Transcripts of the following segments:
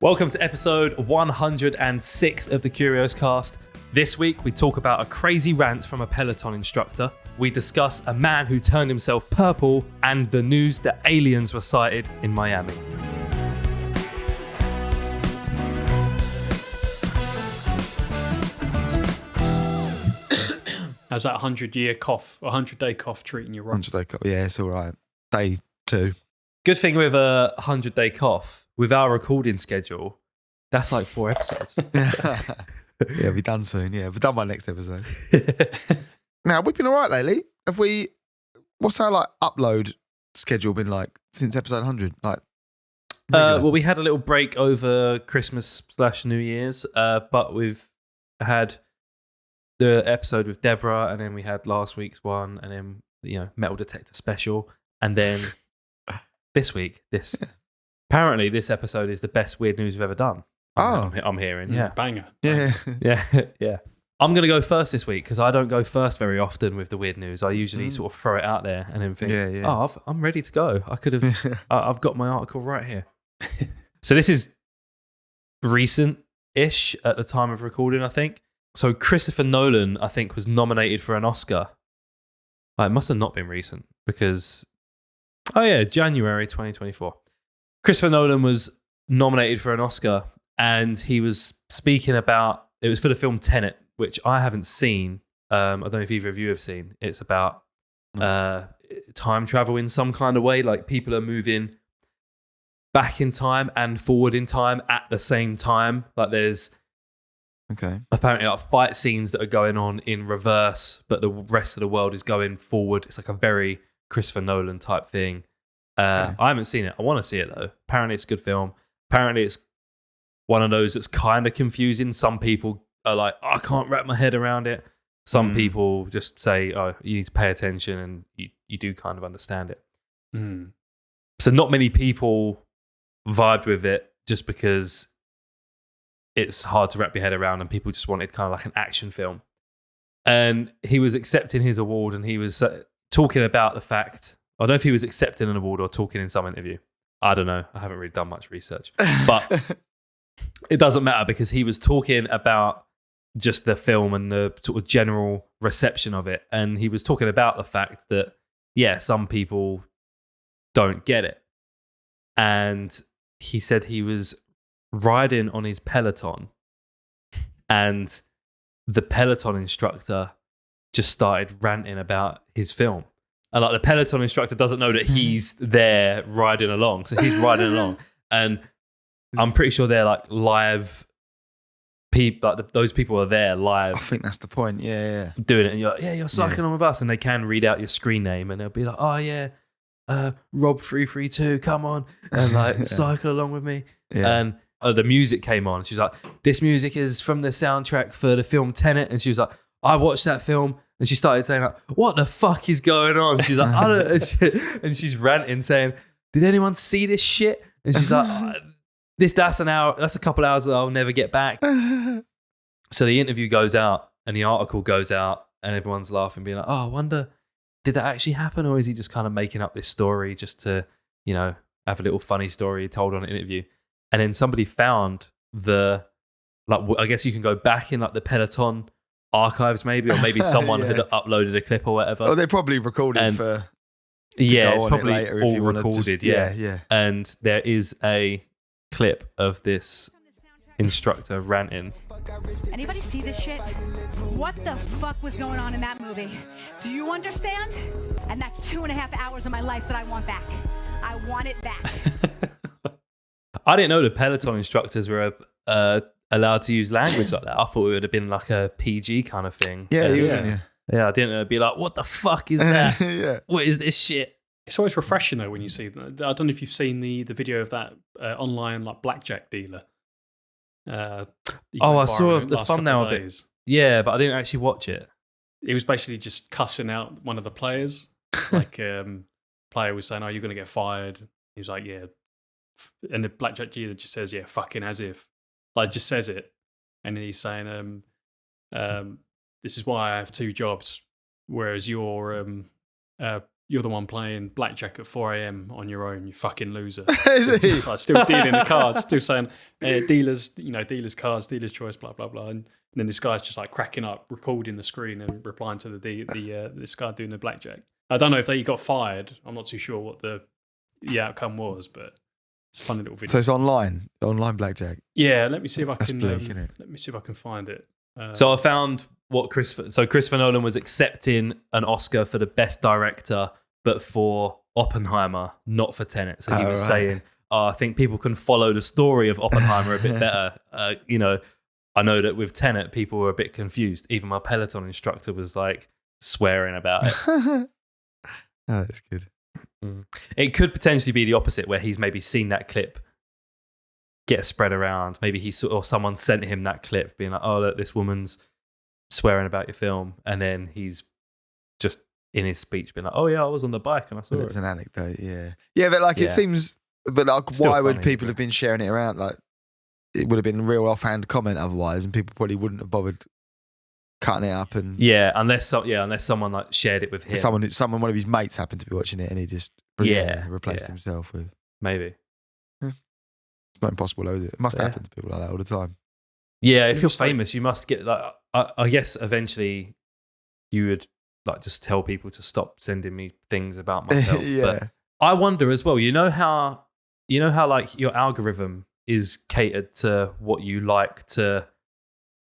Welcome to episode 106 of the Curios Cast. This week, we talk about a crazy rant from a Peloton instructor. We discuss a man who turned himself purple and the news that aliens were sighted in Miami. How's that 100-year cough, 100-day cough treating you right? 100-day cough, yeah, it's all right. Day 2. Good thing with a 100-day cough, with our recording schedule, that's like 4 episodes. Yeah, we'll be done soon. Yeah, we'll be done by next episode. Now, we've been all right lately. What's our upload schedule been like since episode 100? Well, we had a little break over Christmas/New Year's, but we've had the episode with Deborah, and then we had last week's one, and then metal detector special, and then this week, apparently this episode is the best weird news we've ever done. Oh, I'm hearing, yeah, banger. yeah. yeah. I'm gonna go first this week because I don't go first very often with the weird news. I usually sort of throw it out there and then think, I'm ready to go. I could have, I've got my article right here. So this is recent-ish at the time of recording, I think. So Christopher Nolan, I think, was nominated for an Oscar. It must have not been recent because, January 2024. Christopher Nolan was nominated for an Oscar, and he was speaking about, it was for the film Tenet, which I haven't seen. I don't know if either of you have seen. It's about time travel in some kind of way, like people are moving back in time and forward in time at the same time. Like there's apparently fight scenes that are going on in reverse, but the rest of the world is going forward. It's like a very Christopher Nolan type thing. I haven't seen it. I want to see it though. Apparently it's a good film. Apparently it's one of those that's kind of confusing. Some people are like, I can't wrap my head around it. Some people just say, oh, you need to pay attention, and you do kind of understand it. So not many people vibed with it just because it's hard to wrap your head around, and people just wanted kind of like an action film. And he was accepting his award, and he was talking about the fact, I don't know if he was accepting an award or talking in some interview. I don't know. I haven't really done much research. But it doesn't matter because he was talking about just the film and the sort of general reception of it. And he was talking about the fact that, some people don't get it. And he said he was riding on his Peloton, and the Peloton instructor just started ranting about his film. And the Peloton instructor doesn't know that he's there riding along. So he's riding along. And I'm pretty sure they're live people, those people are there live. I think that's the point. Yeah. Doing it. And you're like, you're cycling on with us. And they can read out your screen name, and they'll be like, oh yeah, Rob332, come on. And cycle along with me. Yeah. And the music came on. She was like, this music is from the soundtrack for the film Tenet. And she was like, I watched that film. And she started saying, what the fuck is going on? She's like, I don't. And she's ranting, saying, did anyone see this shit? And she's like, that's an hour. That's a couple hours that I'll never get back. So the interview goes out, and the article goes out, and everyone's laughing, being like, oh, I wonder, did that actually happen? Or is he just kind of making up this story just to, have a little funny story told on an interview? And then somebody found I guess you can go back in the Peloton archives maybe, or maybe someone had uploaded a clip or whatever. Oh, they probably recorded for it's probably later all recorded. Yeah. And there is a clip of this instructor ranting. Anybody see this shit? What the fuck was going on in that movie? Do you understand? And that's 2.5 hours of my life that I want back. I want it back. I didn't know the Peloton instructors were allowed to use language like that. I thought it would have been like a PG kind of thing. Yeah, I didn't know. It'd be like, what the fuck is that? What is this shit? It's always refreshing though when you see them. I don't know if you've seen the video of that online blackjack dealer. I saw the thumbnail of it. Yeah, but I didn't actually watch it. It was basically just cussing out one of the players. Player was saying, "Oh, you're going to get fired." He was like, "Yeah," and the blackjack dealer just says, "Yeah, fucking as if," just says it, and then he's saying, "This is why I have 2 jobs, whereas you're you're the one playing blackjack at 4 a.m. on your own, you fucking loser. Is he? Just like still dealing the cards, still saying dealers, dealers cards, dealer's choice, blah blah blah. And then this guy's just like cracking up, recording the screen and replying to this guy doing the blackjack. I don't know if he got fired. I'm not too sure what the outcome was, but it's a funny little video. So it's online blackjack. Yeah, let me see if I That's can. bleak, isn't it? Let me see if I can find it. So I found what Christopher Nolan was accepting an Oscar for the best director, but for Oppenheimer, not for Tenet. So he was saying, I think people can follow the story of Oppenheimer a bit better. I know that with Tenet, people were a bit confused. Even my Peloton instructor was like swearing about it. Oh, that's good. It could potentially be the opposite, where he's maybe seen that clip get spread around. Maybe or someone sent him that clip being like, oh, look, this woman's swearing about your film. And then he's just in his speech being like, oh yeah, I was on the bike and I saw it. It's an anecdote, yeah. Yeah, but like it seems, but like Still why would funny, people but- have been sharing it around? Like it would have been a real offhand comment otherwise, and people probably wouldn't have bothered cutting it up. And Yeah, unless someone like shared it with him. someone, one of his mates happened to be watching it, and he just replaced himself with. Maybe. It's not impossible, though, is it? It must Yeah. happen to people like that all the time. Yeah, if you're It's like- famous, you must get like. I guess eventually you would like just tell people to stop sending me things about myself. Yeah. But I wonder as well. You know how like your algorithm is catered to what you like to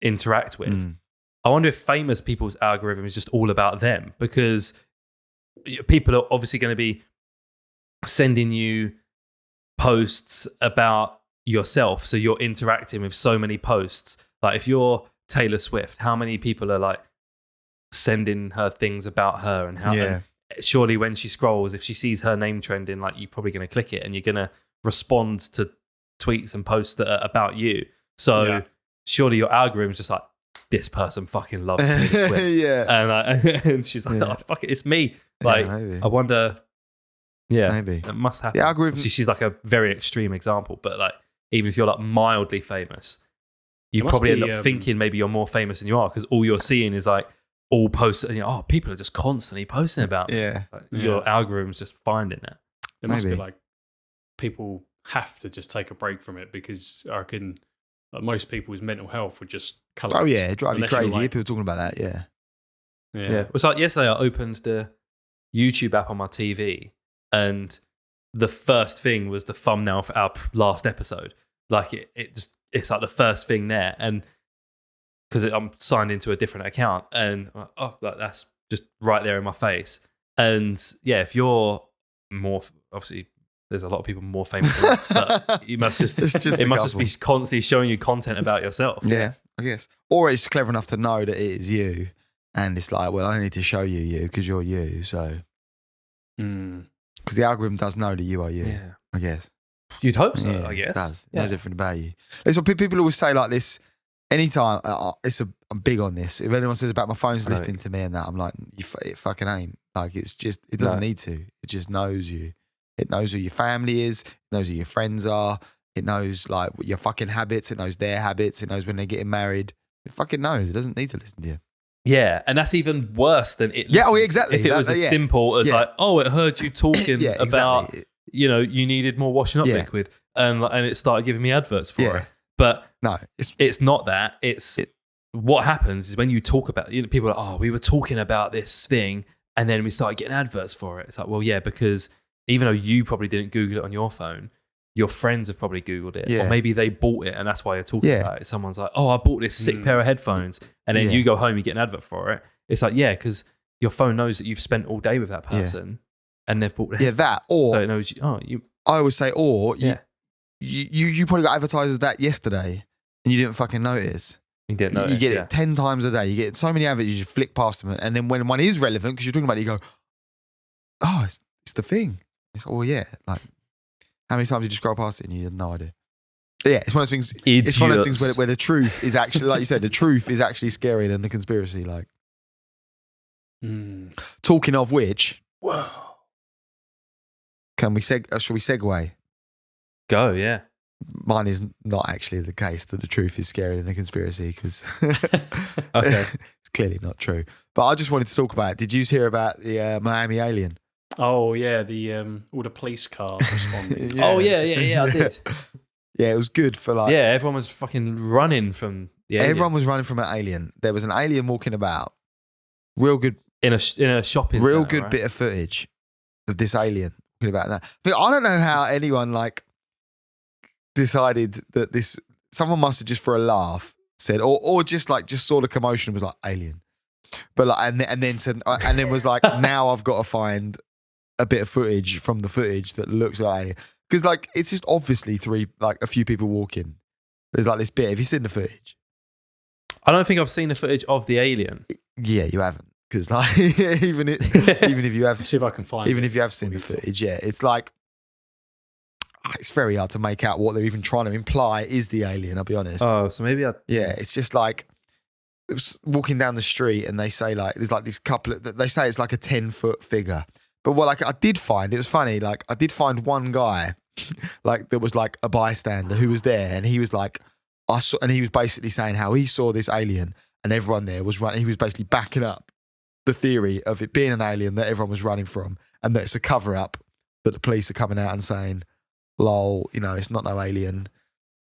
interact with. Mm. I wonder if famous people's algorithm is just all about them, because people are obviously going to be sending you posts about yourself. So you're interacting with so many posts. Like if you're Taylor Swift, how many people are like sending her things about her and how Yeah. and surely when she scrolls, if she sees her name trending, like you're probably going to click it and you're going to respond to tweets and posts that are about you. So surely your algorithm's just like, this person fucking loves Taylor Swift. Yeah. And she's like, Yeah. oh, fuck it, it's me. Like, maybe. I wonder, Maybe. it must happen. The algorithm- Obviously, she's like a very extreme example, but like, even if you're like mildly famous, you It must probably end be, up thinking maybe you're more famous than you are, because all you're seeing is like all posts, and oh, people are just constantly posting about me. Yeah. It's like, your algorithm's just finding it. It must be Maybe. like people have to just take a break from it, because I reckon most people's mental health would just collapse. Oh, yeah. Drive you unless you're crazy. like- People talking about that, yeah. Yeah. It's like yesterday I opened the YouTube app on my TV, and the first thing was the thumbnail for our last episode. Like it's like the first thing there, and because I'm signed into a different account, and I'm like, oh, like, that's just right there in my face. And yeah, if you're more, obviously there's a lot of people more famous than us, but you must just It's just it a must just be couple. constantly showing you content about yourself. Yeah, I guess. Or it's clever enough to know that it is you, and it's like, well, I need to show you because you're you. So, because the algorithm does know that you are you, Yeah. I guess. You'd hope so, Yeah, I guess. It does. It Yeah. knows everything about you. That's what people always say like this. Anytime, I'm big on this. If anyone says about my phone's I know. listening to me and that, I'm like, it fucking ain't. Like, it's just, it doesn't No. need to. It just knows you. It knows who your family is. It knows who your friends are. It knows like your fucking habits. It knows their habits. It knows when they're getting married. It fucking knows. It doesn't need to listen to you. Yeah, and that's even worse than it. Yeah, oh, listens. exactly. If it was as simple as Yeah. like, oh, it heard you talking Yeah, about, exactly. you needed more washing up Yeah. liquid, and it started giving me adverts for Yeah. it. But No, it's not that. It's what happens is when you talk about, people are like, oh, we were talking about this thing, and then we started getting adverts for it. It's like, well, yeah, because even though you probably didn't Google it on your phone, your friends have probably Googled it, Yeah. or maybe they bought it and that's why you're talking Yeah. about it. Someone's like, oh, I bought this sick pair of headphones, and then Yeah. you go home, you get an advert for it. It's like, yeah, because your phone knows that you've spent all day with that Yeah. person, and they've bought the yeah, that. Or so it knows you. I always say, or Yeah. you probably got advertised as that yesterday and you didn't fucking notice. You didn't know. You get it 10 times a day. You get so many adverts, you just flick past them. And then when one is relevant, because you're talking about it, you go, oh, it's the thing. It's, oh, yeah. Like, how many times did you scroll past it and you had no idea? Yeah, it's one of those things. It's one of those things where the truth is actually, like you said, the truth is actually scarier than the conspiracy. Like, talking of which, Whoa. shall we segue? Go, yeah. Mine is not actually the case that the truth is scarier than the conspiracy, because Okay. it's clearly not true. But I just wanted to talk about it. Did you hear about the Miami alien? Oh yeah, the all the police cars responding. Yeah, oh yeah, it's yeah, just- yeah. I did. Yeah, it was good for like. Yeah, everyone was fucking running from the aliens. Everyone was running from an alien. There was an alien walking about. Real good, in a shopping. real centre, good right? bit of footage of this alien walking about that. But I don't know how anyone like decided that this. Someone must have just for a laugh said, or just saw the commotion and was like alien. But like, and then said, and then was like, now I've got to find a bit of footage from the footage that looks like alien. Because like it's just obviously a few people walking. There's like this bit. Have you seen the footage? I don't think I've seen the footage of the alien. Yeah, you haven't. Because like even if you have, See if I can find. even it. if you have seen the footage, yeah, it's like it's very hard to make out what they're even trying to imply is the alien. I'll be honest. Oh, so maybe I. Yeah, it's just like it was walking down the street and they say like there's like this couple. They say it's like a 10-foot figure. But what like I did find, it was funny. Like I did find one guy, like there was like a bystander who was there, and he was like, I saw, and he was basically saying how he saw this alien, and everyone there was running. He was basically backing up the theory of it being an alien that everyone was running from, and that it's a cover up, that the police are coming out and saying, "Lol, you know, it's not no alien.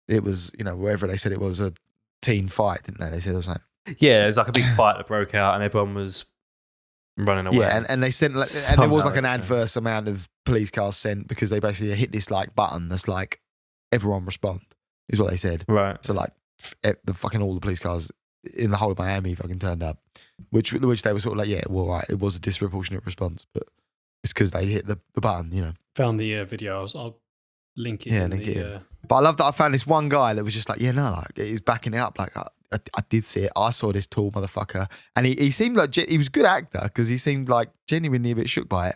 It was, you know, wherever they said it was a teen fight, didn't they? They said or something." Yeah, it was like a big fight that broke out, and everyone was running away. Yeah, and they sent, and there was like an adverse amount of police cars sent because they basically hit this like button that's like everyone respond is what they said. Right. So like the fucking all the police cars in the whole of Miami fucking turned up, which they were sort of like, yeah, well, right, it was a disproportionate response, but it's because they hit the button, you know. Found the video. I'll link it. Yeah, in link the, it in. But I love that I found this one guy that was just like, yeah, no, like he's backing it up. Like I did see it. I saw this tall motherfucker, and he seemed like he was a good actor because he seemed like genuinely a bit shook by it.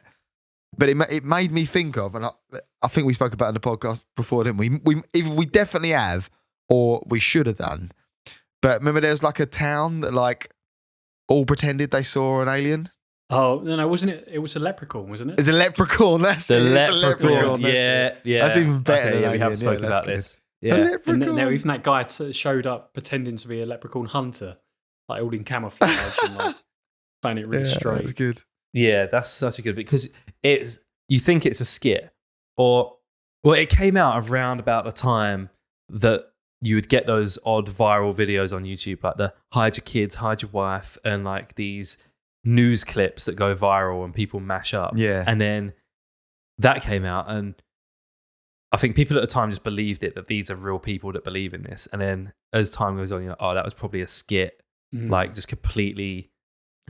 But it made me think of, and I think we spoke about it in the podcast before, didn't we? We definitely have, or we should have done. But remember, there was like a town that like all pretended they saw an alien. Oh no, wasn't it? It was a leprechaun, wasn't it? It's a leprechaun. That's The it. It's a leprechaun. that's Yeah, it. yeah. That's even better Okay, than yeah, we alien. have spoken Yeah, about that's this. A Yeah. leprechaun. And now even that guy showed up pretending to be a leprechaun hunter, like all in camouflage and like playing it really Yeah, straight. that's good. Yeah, that's such a good because you think it's a skit, or well, it came out around about the time that you would get those odd viral videos on YouTube, like the hide your kids, hide your wife, and like these news clips that go viral and people mash up. Yeah. And then that came out, and I think people at the time just believed it, that these are real people that believe in this. And then as time goes on, you're like, oh, that was probably a skit, like just completely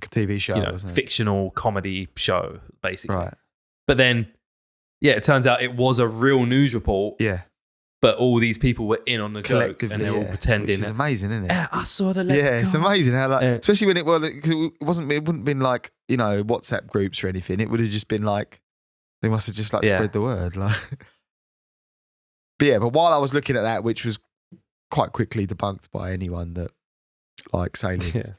Like a TV show. or something. fictional comedy show, basically. Right. But then, yeah, it turns out it was a real news report, Yeah. but all these people were in on the joke Collectively. and they're all yeah. pretending. Which is amazing, isn't it? Yeah, I saw the Yeah, it's amazing how like, Yeah. especially when it wouldn't have been like, you know, WhatsApp groups or anything. It would have just been like, they must have just like Yeah. spread the word. Like, but while I was looking at that, which was quite quickly debunked by anyone that likes aliens,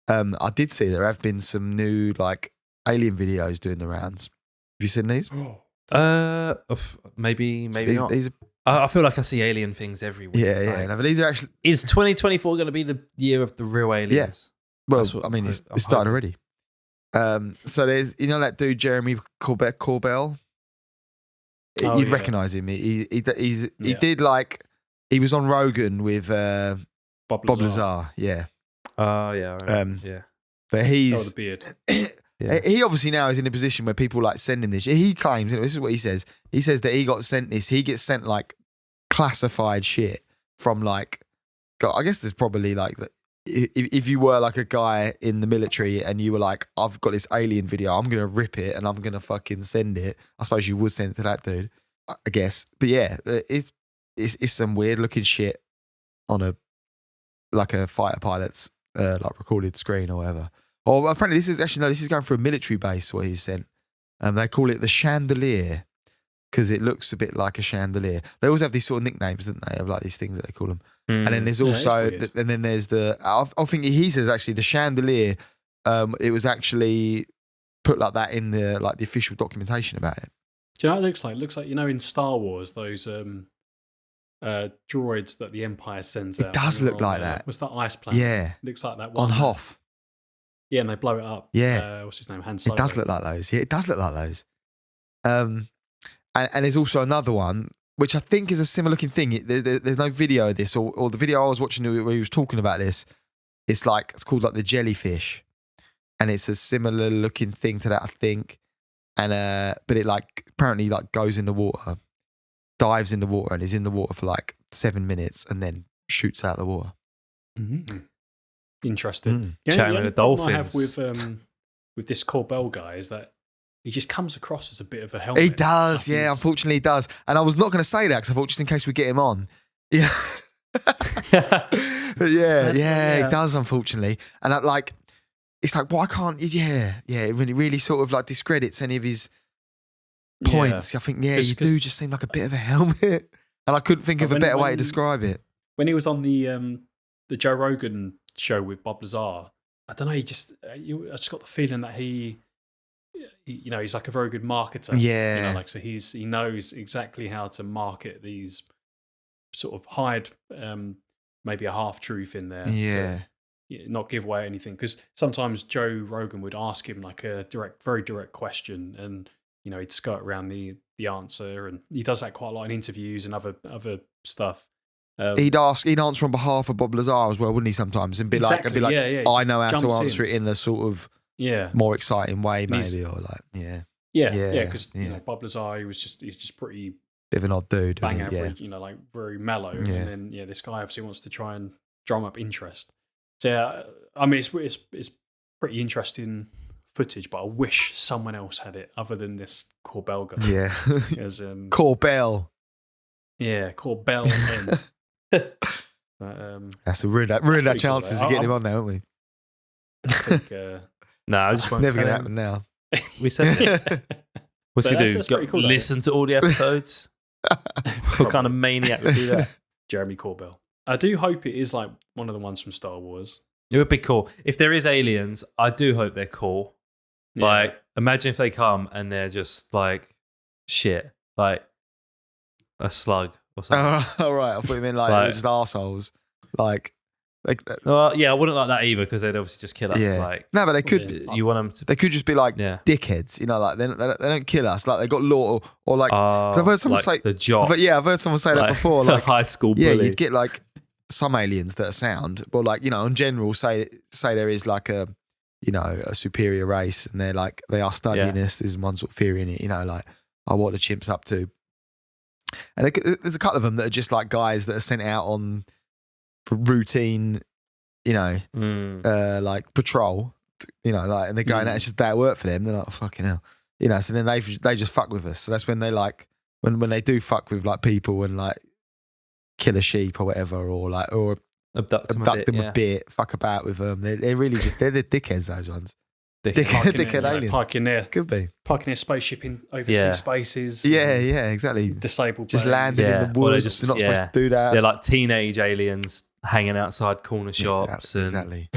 I did see there have been some new like alien videos doing the rounds. Have you seen these? Maybe These- not. these are- I feel like I see alien things every week. yeah, yeah. Like, No, but these are actually, is 2024 going to be the year of the real aliens? well, That's what I mean, I'm it's started hoping. already. So there's, you know, that dude Jeremy Corbell. Oh, You'd yeah. recognise him. He Yeah. did like, he was on Rogan with Bob Bob Lazar. Lazar. Yeah, Oh, yeah. I remember. Um, yeah. but Oh, the he's beard. Yeah. he obviously now is in a position where people like send him this. He claims, this is what he says. He says that he got sent this. He gets sent like classified shit from like, God, I guess there's probably like if you were like a guy in the military and you were like, I've got this alien video, I'm gonna rip it and I'm gonna fucking send it. I suppose you would send it to that dude, I guess. But yeah, it's some weird looking shit on a fighter pilot's like recorded screen or whatever. Or apparently this is going for a military base what he's sent. They call it the chandelier because it looks a bit like a chandelier. They always have these sort of nicknames, don't they, of like these things that they call them. And then there's Yeah, it's also, weird. and then there's I think he says actually the chandelier, it was actually put like that in the official documentation about it. Do you know what it looks like? It looks like, you know, in Star Wars, those droids that the Empire sends It out. does when they're look on like the- that. What's that ice planet? Yeah, Looks like that one. on Hoth. Yeah, and they blow it up. Yeah. What's his name? Han It Solo. does look like those. Yeah, it does look like those. And there's also another one, which I think is a similar looking thing. There's no video of this, or the video I was watching where he was talking about this. It's called like the jellyfish, and it's a similar looking thing to that, I think. And but it like apparently like goes in the water, dives in the water, and is in the water for like 7 minutes, and then shoots out the water. Mm-hmm. Interesting. Chatting with the dolphins. I have with this Corbell guy is that he just comes across as a bit of a helmet. He does, Like unfortunately he does. And I was not going to say that because I thought just in case we get him on. Yeah. yeah, he does, unfortunately. And it's like, why can't he? Yeah, it really sort of like discredits any of his points. I think, you do just seem like a bit of a helmet. And I couldn't think of a better way to describe it. When he was on the Joe Rogan show with Bob Lazar, I don't know, I just got the feeling that he he's like a very good marketer. Yeah. So he knows exactly how to market these, sort of hide maybe a half truth in there. Yeah. To not give away anything. Because sometimes Joe Rogan would ask him like a very direct question, and he'd skirt around the answer, and he does that quite a lot in interviews and other stuff. He'd answer on behalf of Bob Lazar as well, wouldn't he? Sometimes and be like, I know how to answer it in a sort of more exciting way, maybe, or like because Bob Lazar, he's just pretty bit of an odd dude, bang average, like very mellow, and then this guy obviously wants to try and drum up interest. So I mean, it's pretty interesting footage, but I wish someone else had it other than this Corbell guy. Yeah, as Corbell. Yeah, Corbell end. That's ruined our chances of getting him on now, haven't we? I think, no, I just won't never going to happen now. We said what's he do? That's pretty cool, listen to all the episodes? What kind of maniac would do that? Jeremy Corbell. I do hope it is like one of the ones from Star Wars. It would be cool. If there is aliens, I do hope they're cool. Yeah. Like, imagine if they come and they're just like shit, like a slug or something. All right, I thought you meant like they're just arseholes. Well, yeah, I wouldn't like that either because they'd obviously just kill us. Yeah. Like, no, but they could. You want them to? They could just be like dickheads, like they don't kill us. Like they got law or like. 'Cause I've heard someone say the job. But yeah, I've heard someone say that before. Like high school bully. Yeah, you'd get like some aliens that are sound, but like in general, say there is like a superior race, and they are studying this. There's one sort of theory in it. Like what the chimps up to. And there's a couple of them that are just like guys that are sent out on routine, like patrol, and they're going out, it's just day at work for them. They're like, oh, fucking hell, so then they just fuck with us. So that's when they when they do fuck with like people and like kill a sheep or whatever, or abduct them a bit, fuck about with them. They're really just, they're the dickheads, those ones. Dickhead aliens. Could be. Parking their spaceship in over two spaces. Yeah, exactly. Disabled. Just landing in the woods. They're not supposed to do that. They're like teenage aliens hanging outside corner shops. Exactly.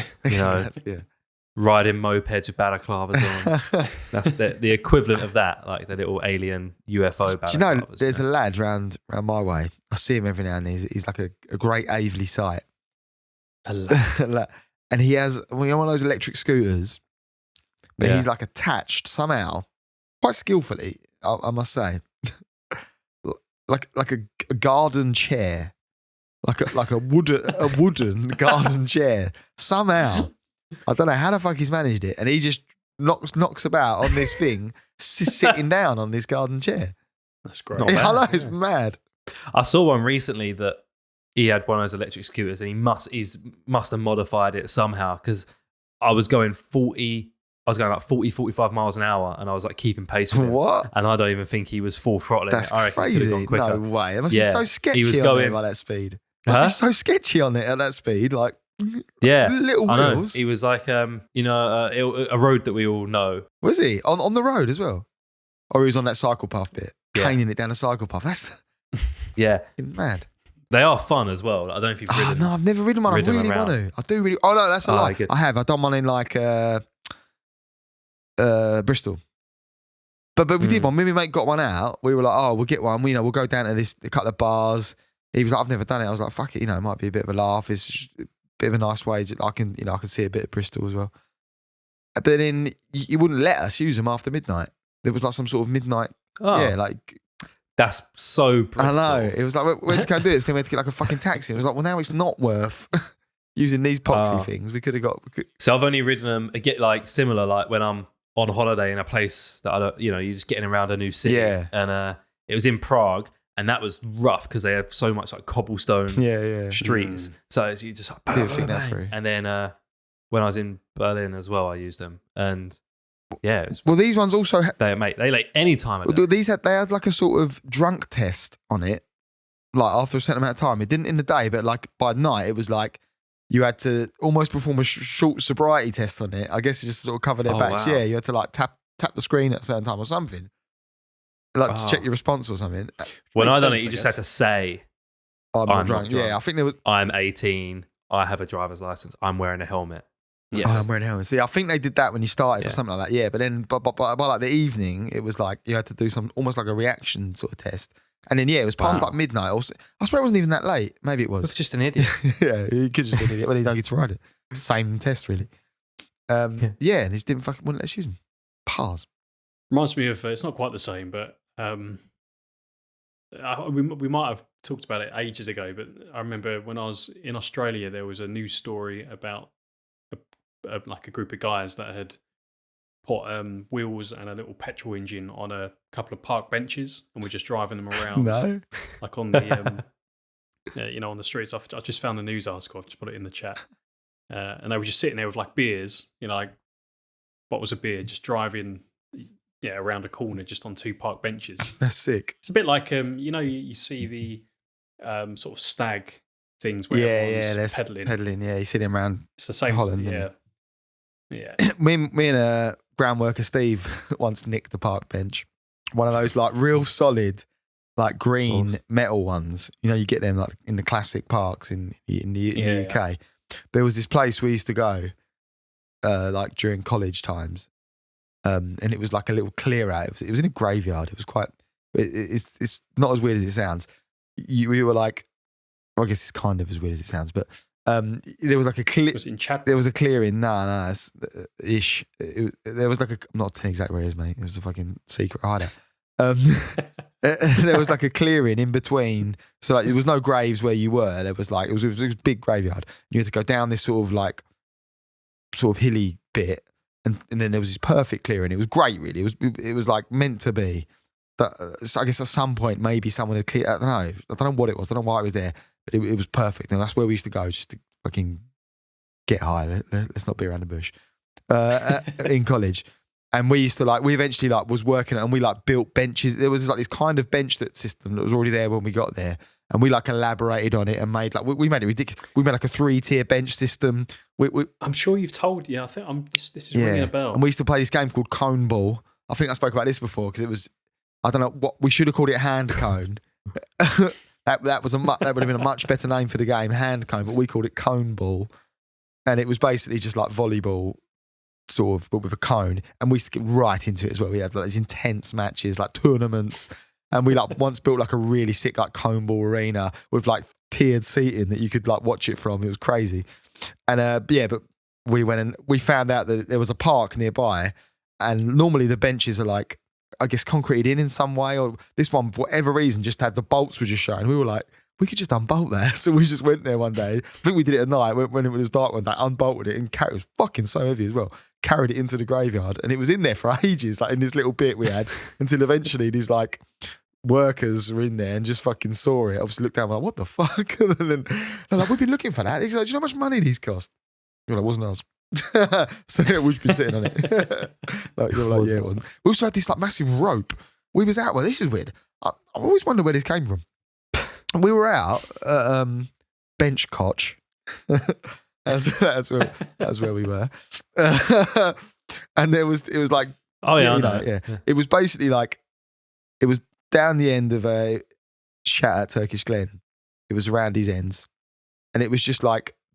Riding mopeds with balaclavas on. That's the equivalent of that, like the little alien UFO balaclavas. Do there's a lad round my way. I see him every now and then. He's like a great Aveley sight. A lad. And he has one of those electric scooters. But he's like attached somehow, quite skillfully, I must say, like a garden chair, like a wooden garden chair. Somehow, I don't know how the fuck he's managed it, and he just knocks about on this thing, sitting down on this garden chair. That's great. I know, it's mad. I saw one recently that he had one of those electric scooters, and he must have modified it somehow because I was going like 40, 45 miles an hour, and I was like keeping pace with him. What? And I don't even think he was full throttling. That's I reckon crazy. He could have gone quicker. No way. It must be so sketchy he was on going there by that speed. It must be so sketchy on it at that speed. Like, little wheels. He was like, a road that we all know. Was he? On the road as well? Or he was on that cycle path bit? Caning it down a cycle path. That's mad. They are fun as well. I don't know if you've ridden. No, I've never ridden one. I really want to. I do really. Oh, no, that's a lie. Good. I have. I've done one in like Bristol. But we did one. Me and my mate got one out. We were like, oh, we'll get one. We'll go down to a couple of bars. He was like, I've never done it. I was like, fuck it. It might be a bit of a laugh. It's just a bit of a nice way. I can see a bit of Bristol as well. But then he wouldn't let us use them after midnight. There was like some sort of midnight Oh, Yeah, like that's so Bristol. I know. It was like we had to go do this. Then we had to get like a fucking taxi. It was like, well, now it's not worth using these poxy things. We could have got. So I've only ridden them. I get like similar, like when I'm on holiday in a place that I don't, you're just getting around a new city. Yeah. And it was in Prague, and that was rough because they have so much like cobblestone streets. So you just like, Didn't think that through. And then when I was in Berlin as well, I used them, and yeah, it was, Well, these ones also. they like any time. Of day. They had like a sort of drunk test on it, like after a certain amount of time. It didn't in the day, but like by night, it was like you had to almost perform a short sobriety test on it. I guess it just sort of cover their backs. Wow. Yeah, you had to like tap the screen at a certain time or something, like to check your response or something. When Makes I done sense, it, you I just guess. had to say, I'm not I'm drunk. not drunk. Yeah, I think there was. I'm 18. I have a driver's license. I'm wearing a helmet. Yes. Oh, I'm wearing a helmet. See, I think they did that when you started or something like that. Yeah, but then by like the evening, it was like you had to do some almost like a reaction sort of test. And then it was past like midnight. Also, I swear it wasn't even that late. Maybe it Look, was. just an idiot. Yeah, you could just be an idiot when you don't get to ride it. Same test, really. And he just didn't wouldn't let us use them. Pars. Reminds me of, it's not quite the same, but we might have talked about it ages ago, but I remember when I was in Australia, there was a news story about like a group of guys that had put wheels and a little petrol engine on a couple of park benches and were just driving them around. No. Like on the, on the streets. I just found the news article. I've just put it in the chat. And they were just sitting there with like beers, like what was a beer, just driving around a corner just on two park benches. That's sick. It's a bit like, you see the sort of stag things where everyone's pedaling. Yeah, he's sitting around. It's the same. Holland, Yeah. me and ground worker Steve once nicked the park bench. One of those like real solid, like green metal ones. You get them like in the classic parks in the UK. Yeah. There was this place we used to go, like during college times, and it was like a little clear out. It was in a graveyard. It was quite. It's not as weird as it sounds. We were like, well, I guess it's kind of as weird as it sounds, but. There was like a clear. Was it in Chad? There was a clearing. No, ish. There was like I'm not telling exactly where it is, mate. It was a fucking secret hideout. There was like a clearing in between, so like there was no graves where you were. There was like it was a big graveyard. You had to go down this sort of hilly bit, and then there was this perfect clearing. It was great, really. It was like meant to be. But so I guess at some point maybe someone had cleared. I don't know what it was. I don't know why it was there. But it was perfect, and that's where we used to go just to fucking get high. Let's not be around the bush in college. And we used to we eventually was working and we built benches. There was this kind of bench system that was already there when we got there, and we elaborated on it and made we made it ridiculous. We made a 3-tier bench system. I'm sure you've told. Yeah, I think this is ringing a bell. And we used to play this game called Cone Ball. I think I spoke about this before because it was. I don't know what we should have called it. Hand cone. That would have been a much better name for the game, hand cone, but we called it Cone Ball, and it was basically just like volleyball, sort of, but with a cone. And we used to get right into it as well. We had these intense matches, like tournaments, and we once built a really sick cone ball arena with tiered seating that you could watch it from. It was crazy, and but we went and we found out that there was a park nearby, and normally the benches are I guess concreted in some way, or this one for whatever reason just had the bolts were just showing. We were like, we could just unbolt that. So we just went there one day. I think we did it at night when it was dark one day, unbolted it and carried it. Was fucking so heavy as well. Carried it into the graveyard and it was in there for ages, in this little bit we had until eventually these workers were in there and just fucking saw it. Obviously looked down what the fuck? And then they're like, we've been looking for that. He's like, do you know how much money these cost? You're like, wasn't ours. So we've been sitting on it. Yeah, it wasn't. We also had this massive rope. We was out. Well, this is weird. I always wonder where this came from. We were out at Bench Koch. That's where we were. And it was It was basically it was down the end of a Shat at Turkish Glen. It was around his ends, and it was just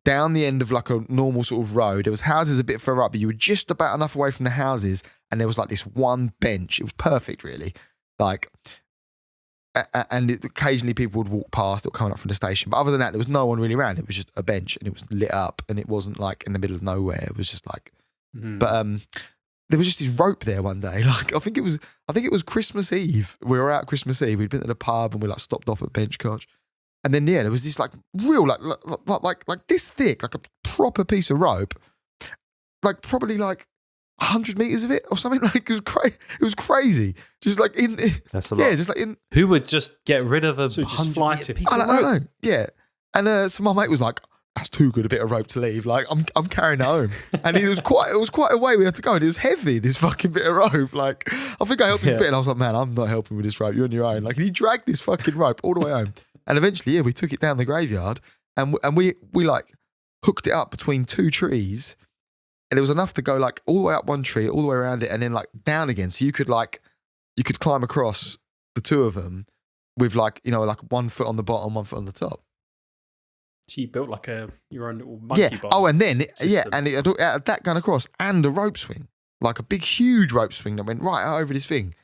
down the end of a normal sort of road. There was houses a bit further up, but you were just about enough away from the houses, and there was this one bench. It was perfect, really. And occasionally people would walk past or coming up from the station, but other than that, there was no one really around. It was just a bench, and it was lit up, and it wasn't in the middle of nowhere. It was just But there was just this rope there one day. Like I think it was Christmas Eve. We were out Christmas Eve. We'd been to the pub and we like stopped off at Bench Coach. And then there was this like real like this thick, like a proper piece of rope, like probably like 100 meters of it or something. Like it was crazy. Just like that's a lot. Yeah, just like in. Who would just get rid of a So just flight it. I don't know. Yeah, and so my mate was like, "That's too good a bit of rope to leave. Like I'm carrying it home." And it was quite a way we had to go, and it was heavy. This fucking bit of rope. Like I think I helped him a bit, and I was like, "Man, I'm not helping with this rope. You're on your own." Like and he dragged this fucking rope all the way home, and eventually, we took it down the graveyard, and we like hooked it up between two trees, and it was enough to go like all the way up one tree, all the way around it, and then like down again. So you could climb across the two of them with like 1 foot on the bottom, 1 foot on the top. So you built like your own little monkey bar. Oh, and then system. and it had that going across and a rope swing, like a big, huge rope swing that went right out over this thing.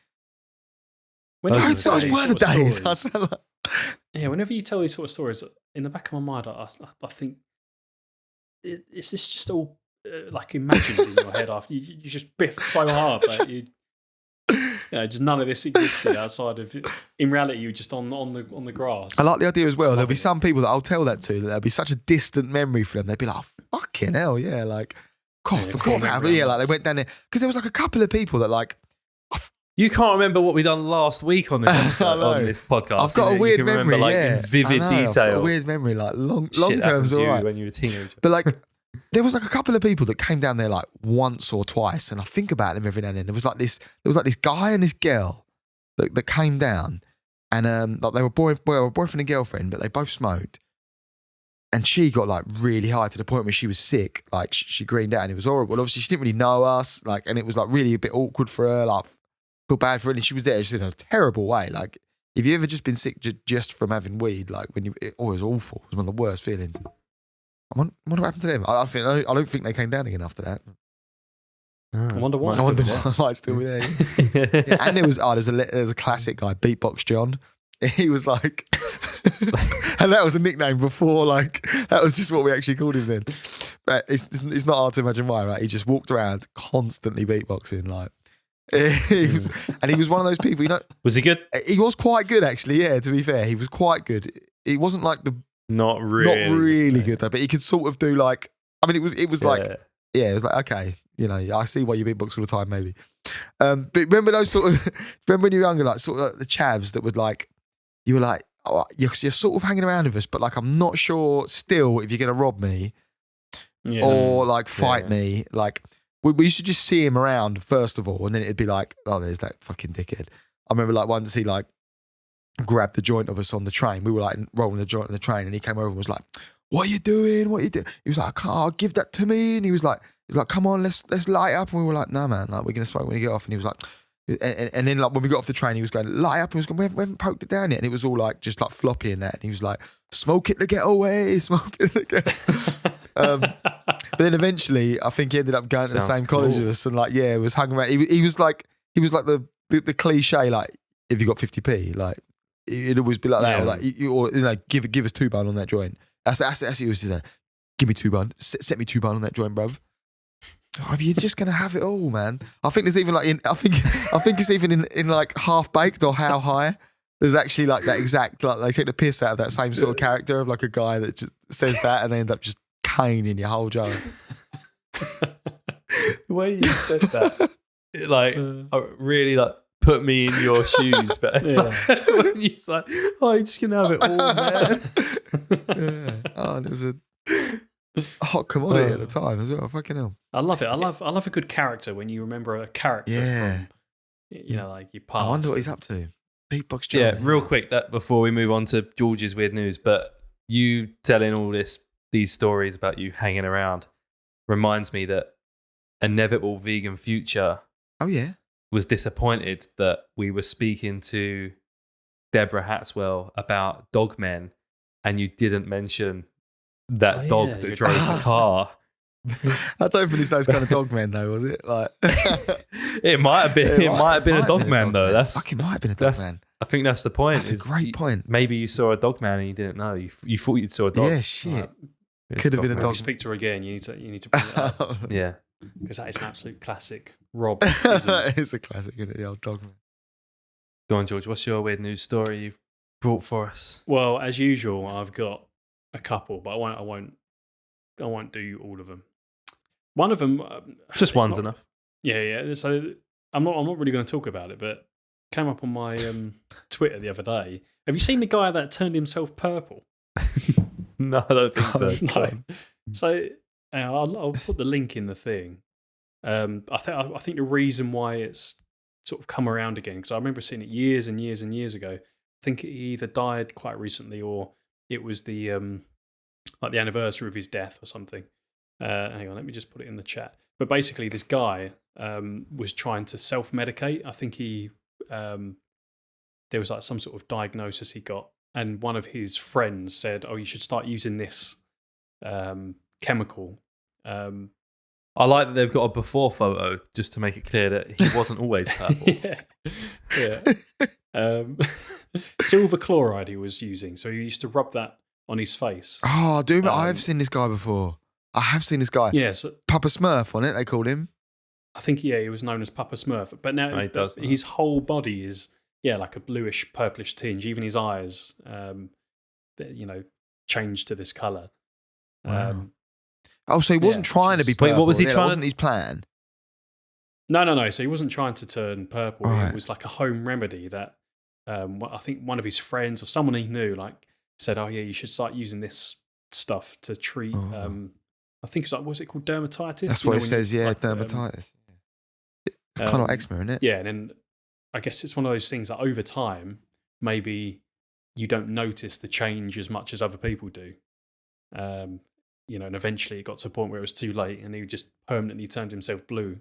Those were the days. Yeah, whenever you tell these sort of stories, in the back of my mind, I think, is this just all like imagined in your head after you just biffed so hard that you just none of this existed outside of it. In reality, you were just on the grass. I like the idea as well. There'll be some people that I'll tell that to, that there'll be such a distant memory for them. They'd be like, oh, fucking hell, yeah, like, God, I forgot that. But yeah, like they went down there. Because there was like a couple of people that like, you can't remember what we done last week on this episode, on this podcast. I've got a weird memory, remember, like, in vivid detail. I've got a weird memory, like long term's all right. When you were a teenager. But like, there was like a couple of people that came down there like once or twice, and I think about them every now and then. There was like this guy and this girl that came down, and like they were boyfriend and girlfriend, but they both smoked. And she got like really high to the point where she was sick, like she greened out, and it was horrible. And obviously, she didn't really know us, like, and it was like really a bit awkward for her, like. Feel bad for her, and she was there just in a terrible way. Like, if you ever just been sick just from having weed, like it was awful. It was one of the worst feelings. I wonder what happened to them. I don't think they came down again after that. I wonder why. I might still be there. Yeah, and there was a classic guy, Beatbox John. He was like, and that was a nickname before. Like that was just what we actually called him then. But it's not hard to imagine why, right? He just walked around constantly beatboxing, like. He was one of those people, Was he good? He was quite good, actually. Yeah, to be fair, he was quite good. He wasn't like not really good though, but he could sort of do like. I mean, it was like, yeah, it was like, okay, I see why you beatbox all the time, maybe. But remember those remember when you were younger, like sort of like the chavs that would like, you were like, oh, you're sort of hanging around with us, but like I'm not sure still if you're gonna rob me, or like fight me, like. We used to just see him around first of all, and then it'd be like, oh, there's that fucking dickhead. I remember like once he like grabbed the joint of us on the train. We were like rolling the joint on the train, and he came over and was like, "What are you doing? What are you doing?" He was like, "I can't give that to me." And he was like, "Come on, let's light up." And we were like, "No, man, like we're gonna smoke when you get off." And he was like, and then like when we got off the train, he was going light up, and he was going, we haven't poked it down yet, and it was all like just like floppy and that. And he was like, "Smoke it to get away, smoke it to get." But then eventually, I think he ended up going to the same college as us, and like, yeah, was hung around. He was like the cliche, like, if you got 50p, like it'd always be like that, or like give us £2 on that joint. That's what he was saying. Give me £2, set me £2 on that joint, bruv. Oh, you're just gonna have it all, man. I think there's even like I think it's even in like Half Baked or How High. There's actually like that exact, like they take the piss out of that same sort of character of like a guy that just says that and they end up just caning your whole job. The way you said that, like, really like put me in your shoes, but when you like, oh, you're just gonna have it all, man. Yeah. Oh, and it was a hot commodity at the time as well. Fucking hell. I love it. I love a good character when you remember a character from, like your past. I wonder what he's up to. Beatbox John. Yeah, real quick, that before we move on to George's weird news, but you telling all these stories about you hanging around reminds me that Inevitable Vegan Future was disappointed that we were speaking to Deborah Hatswell about dog men and you didn't mention that dog that drove the car. I don't think it's those kind of dog men though, was it? Like it might have been. It might have been a dog man though. It might have been a dog man. I think that's the point. That's a great point. Maybe you saw a dog man and you didn't know. You thought you saw a dog. Yeah, shit. Could have been a dog. If you speak to her again, you need to bring it up. Yeah. because that is an absolute classic Rob-ism. It's a classic, isn't it? The old dogman. Go on, George. What's your weird news story you've brought for us? Well, as usual, I've got a couple, but I won't do all of them. One of them, Just one's enough. Yeah. So I'm not really going to talk about it, but came up on my Twitter the other day. Have you seen the guy that turned himself purple? No, I don't think so. No. So I'll put the link in the thing. I think the reason why it's sort of come around again, because I remember seeing it years and years and years ago. I think he either died quite recently or it was the like the anniversary of his death or something. Hang on, let me just put it in the chat. But basically, this guy was trying to self-medicate. I think there was like some sort of diagnosis he got, and one of his friends said, "Oh, you should start using this chemical." I like that they've got a before photo just to make it clear that he wasn't always purple. yeah. Silver chloride he was using, so he used to rub that on his face. Oh, I've seen this guy before. I have seen this guy. Yeah, so Papa Smurf on it, they called him. I think he was known as Papa Smurf, but now he does that. his whole body is like a bluish purplish tinge. Even his eyes, changed to this color. Wow. So he wasn't trying to be purple. Wait, what was he trying? That wasn't his plan. No. So he wasn't trying to turn purple. Right. It was like a home remedy that I think one of his friends or someone he knew said, "Oh yeah, you should start using this stuff to treat." I think it's like, what's it called, dermatitis? That's what it says. Yeah, dermatitis. It's kind of like eczema, isn't it? Yeah, and then I guess it's one of those things that over time maybe you don't notice the change as much as other people do. And eventually it got to a point where it was too late, and he just permanently turned himself blue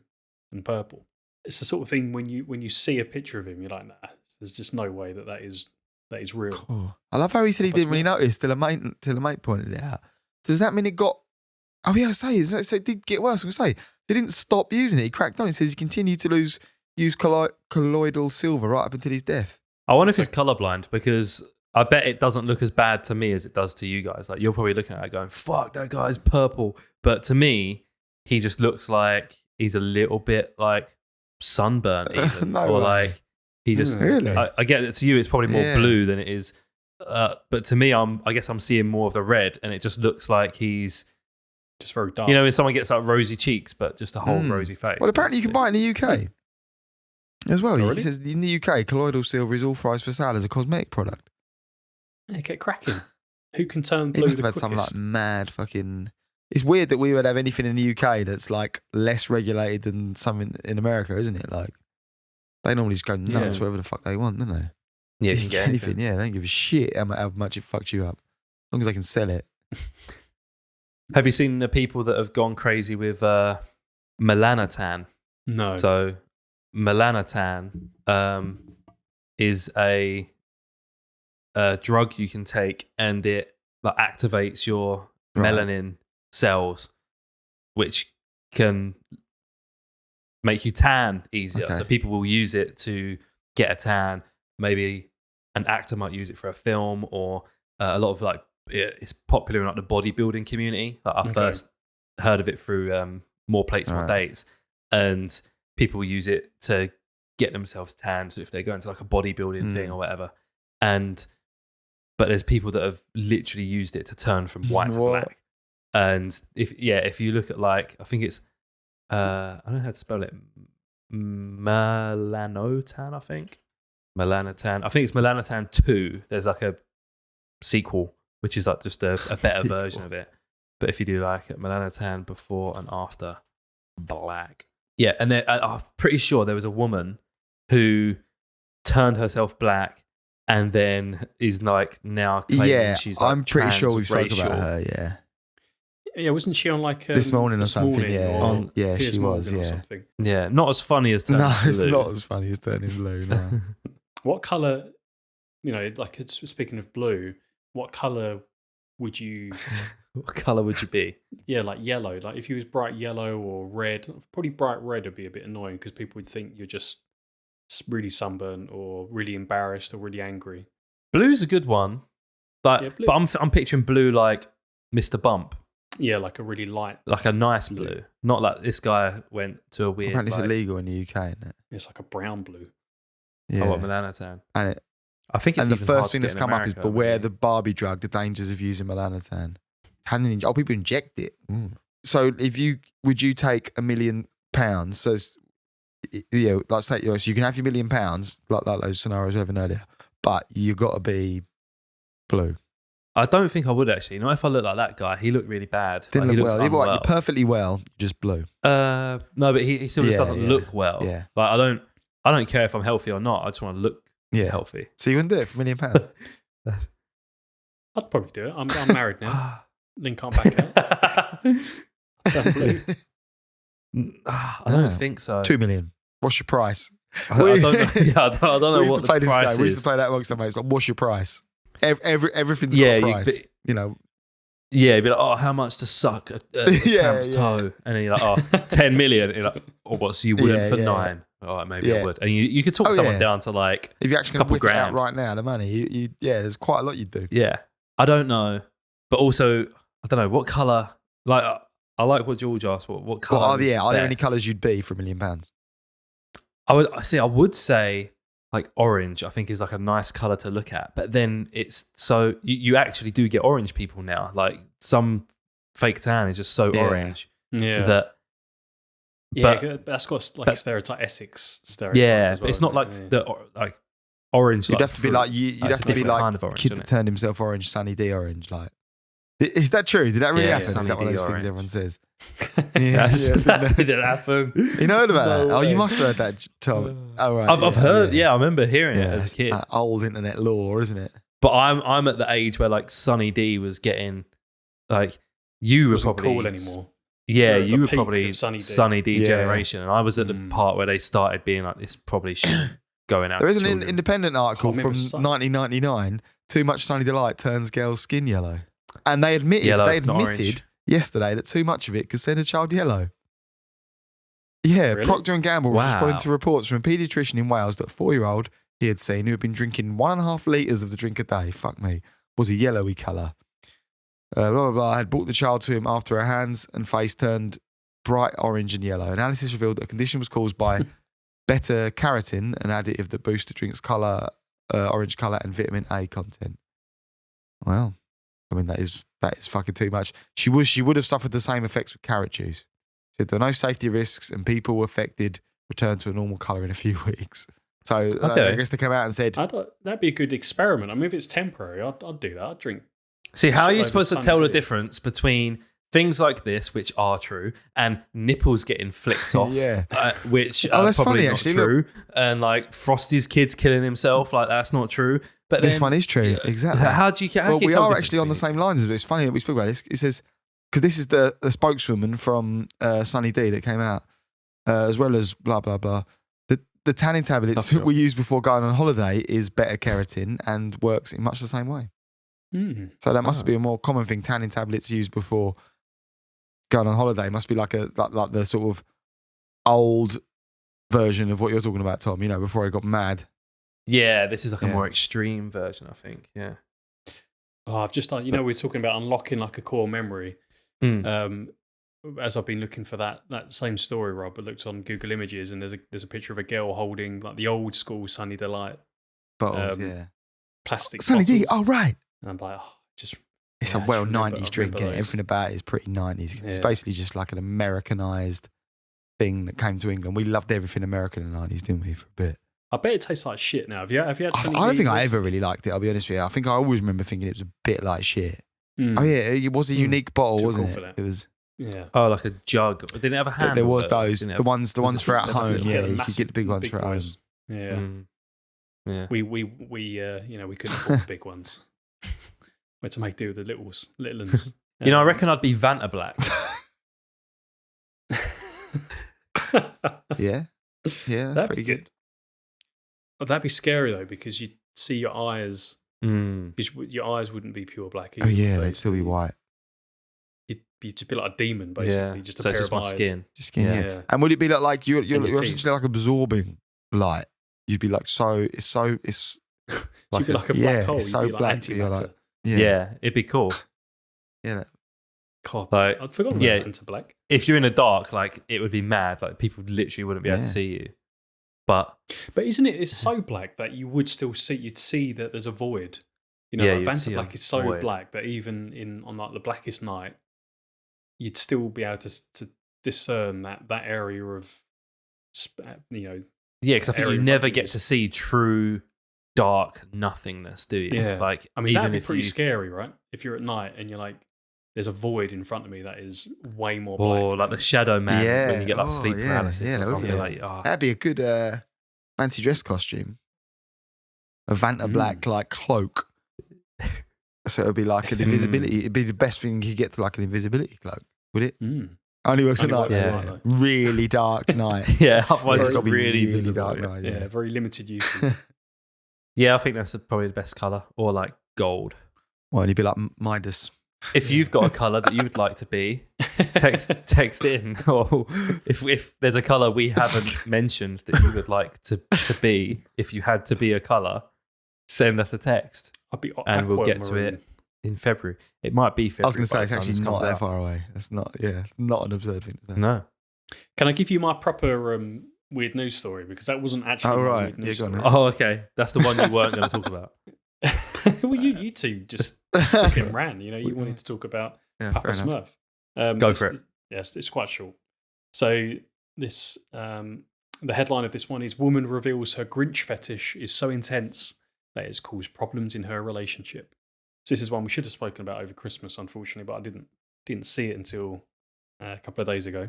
and purple. It's the sort of thing when you see a picture of him, you're like, nah, there's just no way that is real. Cool. I love how he said he didn't really notice till a mate pointed it out. Does that mean it got? Oh yeah, so it did get worse. I was gonna say they didn't stop using it. He cracked on. It says he continued to use colloidal silver right up until his death. I wonder if he's colorblind, because I bet it doesn't look as bad to me as it does to you guys. Like, you're probably looking at it going, "Fuck, that guy's purple," but to me, he just looks like he's a little bit like sunburnt, even, No or way. like he just. Really? I get that to you, it's probably more blue than it is, but to me, I guess I'm seeing more of the red, and it just looks like he's Just very dark. when someone gets like rosy cheeks, but just a whole rosy face. Well, apparently you can buy it in the UK as well. Oh, It really? says in the UK, colloidal silver is authorised for sale as a cosmetic product. Yeah, get cracking. Who can turn He blue must the have had some quickest? like mad fucking. It's weird that we would have anything in the UK that's like less regulated than something in America, isn't it? Like they normally just go nuts Yeah. wherever the fuck they want, don't they? Yeah, You can get anything. Yeah, they don't give a shit how much it fucks you up, as long as they can sell it. Have you seen the people that have gone crazy with melanotan? No. So melanotan is a drug you can take, and it activates your Right. melanin cells, which can make you tan easier. Okay. So people will use it to get a tan. Maybe an actor might use it for a film, or a lot of it's popular in the bodybuilding community. I first heard of it through More Plates, More Right. Dates, and people use it to get themselves tanned. So if they go into a bodybuilding thing or whatever, but there's people that have literally used it to turn from white to What? black. And if you look at I think it's I don't know how to spell it, melanotan. I think melanotan. I think it's melanotan 2. There's a sequel, which is just a better version of it. But if you do melanotan before and after black, yeah. And then I'm pretty sure there was a woman who turned herself black, and then is now claiming she's I'm pretty sure we spoke transracial. about her. Yeah, Yeah, wasn't she on this morning or This something? Morning Yeah, or yeah, Piers she was. Morgan or Yeah, something? Yeah, not as funny as Turning no, it's Blue. not as funny as Turning Blue. No. What colour? Speaking of blue, what colour would you? What colour would you be? Yeah, like yellow. Like if you was bright yellow or red, probably bright red would be a bit annoying because people would think you're just really sunburned or really embarrassed or really angry. Blue's a good one, but Yeah, blue. I'm picturing blue like Mr. Bump. Yeah, like a really light. Like a nice blue. Not like this guy went to a weird. Apparently, it's like, illegal in the UK, isn't it? It's like a brown blue. Yeah. Oh, what, melanotan? And I think it's the even hard first to thing get that's in come up is America, beware maybe. the Barbie drug, the dangers of using melanotan. People inject it. So would you take £1 million? So yeah, like say so you can have your £1 million, like those scenarios we had earlier, but you got to be blue. I don't think I would actually. Not if I look like that guy. He looked really bad. Didn't Like, he look looks well. unwell. You're perfectly well, just blue. No, but he still just doesn't look well. Yeah. Like I don't care if I'm healthy or not. I just want to look healthy. So you wouldn't do it for £1 million? I'd probably do it. I'm married now. Then can't back out. Turn blue. I don't think so. £2 million. What's your price? I don't know. Yeah, I don't know We used what to play the this price game. We used is. to play that amongst our mates. Like, what's your price? Everything's got Yeah, a you- price. You know, Yeah, you'd be like, oh, how much to suck a champ's toe? And then you're like, oh, 10 million. You're like, oh, what? So you wouldn't for 9? All right, maybe I would. And you could talk someone down to like if you actually couple whip it out grand. right now, the money, you there's quite a lot you'd do. Yeah, I don't know, but also I don't know what color. Like I like what George asked. What color? Are there any colours you'd be for £1 million? I would say like orange. I think is like a nice color to look at. But then it's so you actually do get orange people now. Like some fake tan is just so orange that. Yeah, But- that's got like stereotype Essex stereotypes. Yeah, as but well, it's not like isn't it? the like orange. You'd like have to be fruit. like you'd Like, have it's to a be different like kind of orange, kid isn't that it? turned himself orange, Sunny D orange. Like, is that true? Did that really Yeah, happen? Is Sunny that one of D those orange. things everyone says? That didn't happen. You know about No that? Oh, way. you must have heard that, Tom. Oh, right. I've heard. Yeah, I remember hearing it as a it's, kid. old internet lore, isn't it? But I'm at the age where like Sunny D was getting like you It were wasn't probably cool anymore. Yeah, You're at you the were peak probably of Sunny D. Sunny D Yeah. generation, and I was at the part where they started being like this. Probably shit going out. There is to an children. independent article Can't from remember 1999. Too much Sunny Delight turns girls' skin yellow, and they admitted Yellow, not orange. yesterday that too much of it could send a child yellow. Yeah, Really? Procter and Gamble was Wow. responding to reports from a paediatrician in Wales that a 4-year-old he had seen who had been drinking 1.5 litres of the drink a day, fuck me, was a yellowy colour. Blah, blah, blah, had brought the child to him after her hands and face turned bright orange and yellow. Analysis revealed that the condition was caused by beta-carotene, an additive that boosts the drink's colour, orange colour and vitamin A content. Well, I mean, that is fucking too much. She would have suffered the same effects with carrot juice. Said there were no safety risks and people affected returned to a normal colour in a few weeks. So I guess they came out and said, That'd be a good experiment. I mean, if it's temporary, I'd do that. I'd drink. See, how are you Over supposed to Sunny tell the D. difference between things like this, which are true, and nipples getting flicked off, Yeah. which Oh, are that's probably funny, not actually. true, and like Frosty's kids killing himself, like that's not true. But this then, one is true. Exactly. How do you? How Well, can you we tell are the actually on the difference same lines. But it's funny that we spoke about this. It says, because this is the spokeswoman from Sunny D that came out, as well as blah, blah, blah. The tanning tablets That's we use before going on holiday is beta-carotene and works in much the same way. So that must be a more common thing. Tanning tablets used before going on holiday must be like the sort of old version of what you're talking about, Tom, you know, before I got mad. Yeah, this is like a Yeah. more extreme version, I think. Yeah. Oh, I've just, we were talking about unlocking like a core memory. As I've been looking for that same story, Rob, I looked on Google Images and there's a picture of a girl holding like the old school Sunny Delight Bottles, plastic Sunny D, bottles. oh, right. And I'm like, just It's Yeah, a I well just remember- 90s I drink, remember innit? those. Everything about it is pretty 90s. It's Yeah. basically just like an Americanized thing that came to England. We loved everything American in the 90s, didn't we, for a bit? I bet it tastes like shit now. Have you had I Sunny don't D think I recently? ever really liked it, I'll be honest with you. I think I always remember thinking it was a bit like shit. Mm. Oh, yeah, it was a unique bottle, Too wasn't cool it? for that. It was. Yeah. Oh, like a jug. Didn't it have a handle? There was though? those, Didn't it the have- ones for at home. Definitely Yeah, the you could massive- get the big ones for at home. boys. Yeah. Yeah. We we couldn't afford the big ones. We had to make do with the little ones. You know, I reckon I'd be Vanta Black. Yeah, yeah, that's That'd pretty be good. Oh, that'd be scary though, because you'd see your eyes. Mm. Your eyes wouldn't be pure black. Oh, either, yeah, would they'd still be white. You'd just be like a demon, basically. Yeah. Just a So pair it's just of my eyes. skin. Just skin, yeah. Yeah. And would it be like you're your teeth. essentially like absorbing light? You'd be like it's You'd be like a black yeah, hole. it's You'd so be like black that you're antimatter. like- Yeah. It'd be cool. yeah. God, Like, I'd forgotten yeah. about Into Black. if you're in the dark, like it would be mad. Like people literally wouldn't be able to Yeah. see you. But But isn't it? It's so black that you would still see. You'd see that there's a void. You know, Yeah, like you'd Vanta see a Black is so void. black that even on like the blackest night, you'd still be able to discern that area of, you know. yeah, because I think area you in front never of you get is- to see true dark nothingness, do you? Yeah. Like I mean, even that'd be if pretty you, scary, right? If you're at night and you're like, there's a void in front of me that is way more or black. like the Shadow Man when Yeah. you get like Oh, sleep yeah. paralysis Yeah, or that would something. be- Like, oh, That'd be a good fancy dress costume. A Vanta Black like cloak. So it'd be like an invisibility. It'd be the best thing you could get to like an invisibility cloak, would it? Only works at Only night. works at Yeah. night, though. Really dark night. yeah. Otherwise, It's it's gotta be really, really visible. dark night. yeah, Yeah. very limited uses. Yeah, I think that's probably the best color, or like gold. Well, and you'd be like Midas. If you've got a color that you would like to be, text in. Or if there's a color we haven't mentioned that you would like to be, if you had to be a color, send us a text I'd be and we'll get to aquamarine. it in February. It might be February. I was going to say by it's the time actually this not comes that out. far away. That's not. Yeah, not an absurd thing to say. No. Can I give you my proper weird news story? Because that wasn't actually Oh, my right. weird news Yeah, go on story. Oh, okay. That's the one you weren't going to talk about. Well, you two just took it and ran. You know, you wanted to talk about Yeah, Papa fair enough. Smurf. Go for it. Yes, it's quite short. So this, the headline of this one is: Woman reveals her Grinch fetish is so intense that it's caused problems in her relationship. So this is one we should have spoken about over Christmas, unfortunately, but I didn't see it until a couple of days ago.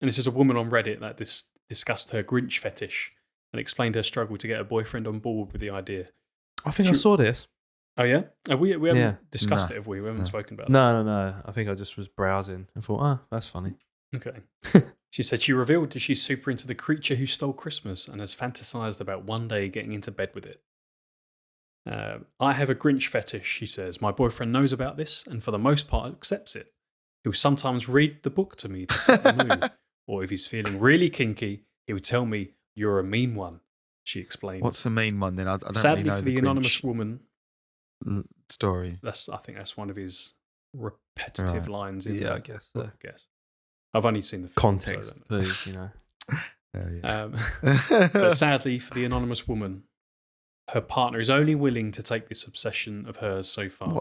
And this is a woman on Reddit that discussed her Grinch fetish and explained her struggle to get her boyfriend on board with the idea. I think I saw this. Oh yeah, we haven't Yeah. discussed No. it, have we? We haven't No. spoken about it. No. I think I just was browsing and thought, oh, that's funny. Okay. She said she revealed that she's super into the creature who stole Christmas and has fantasized about one day getting into bed with it. I have a Grinch fetish, she says. My boyfriend knows about this and for the most part accepts it. He'll sometimes read the book to me to set the mood. Or if he's feeling really kinky, he would tell me, "You're a mean one," she explained. What's the main one then? I don't Sadly really know for the anonymous Grinch woman, story. I think that's one of his repetitive Right. lines in Yeah, the I guess so. book, I guess. I've only seen the film, so I Context, don't know. please, you know. Yeah. But sadly for the anonymous woman, her partner is only willing to take this obsession of hers so far.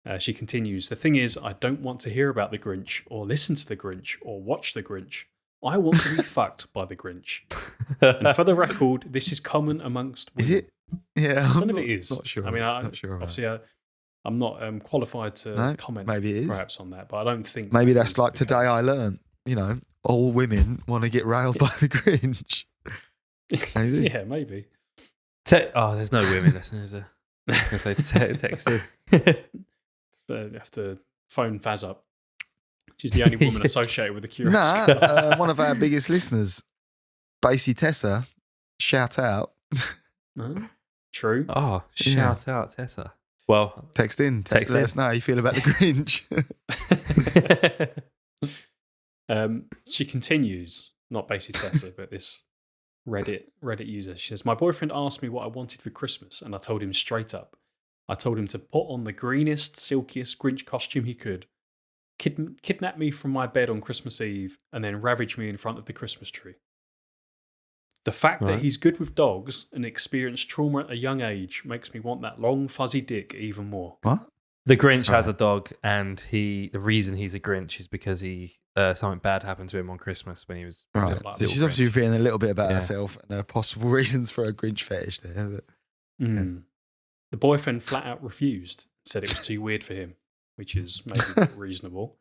What? She continues, "The thing is, I don't want to hear about the Grinch or listen to the Grinch or watch the Grinch. I want to be fucked by the Grinch. And for the record, this is common amongst women." Is it? Yeah. I don't know if it is. Not sure. I mean, not sure. about obviously, I'm not qualified to No, comment maybe it is. perhaps on that, but I don't think Maybe that that's is like the today case. I learned, all women want to get railed by the Grinch. Maybe. Yeah, maybe. There's no women listening, is there? I was going to say text in. You have to phone Faz up. She's the only woman associated with the Curios Nah, Cast. one of our biggest listeners, Basie Tessa, shout out. No? True. Oh, shout out Tessa. Well, Text in. Text Let in. us know how you feel about the Grinch. She continues, not basically Tessa, but this Reddit user. She says, "My boyfriend asked me what I wanted for Christmas, and I told him straight up. I told him to put on the greenest, silkiest Grinch costume he could, kidnap me from my bed on Christmas Eve, and then ravage me in front of the Christmas tree. The fact that Right. he's good with dogs and experienced trauma at a young age makes me want that long, fuzzy dick even more." What? the Grinch has a dog, and the reason he's a Grinch is because something bad happened to him on Christmas when he was Right. little like So she's little obviously feeling a little bit about Yeah. herself and her possible reasons for a Grinch fetish there. But Mm. The boyfriend flat out refused, said it was too weird for him, which is maybe reasonable.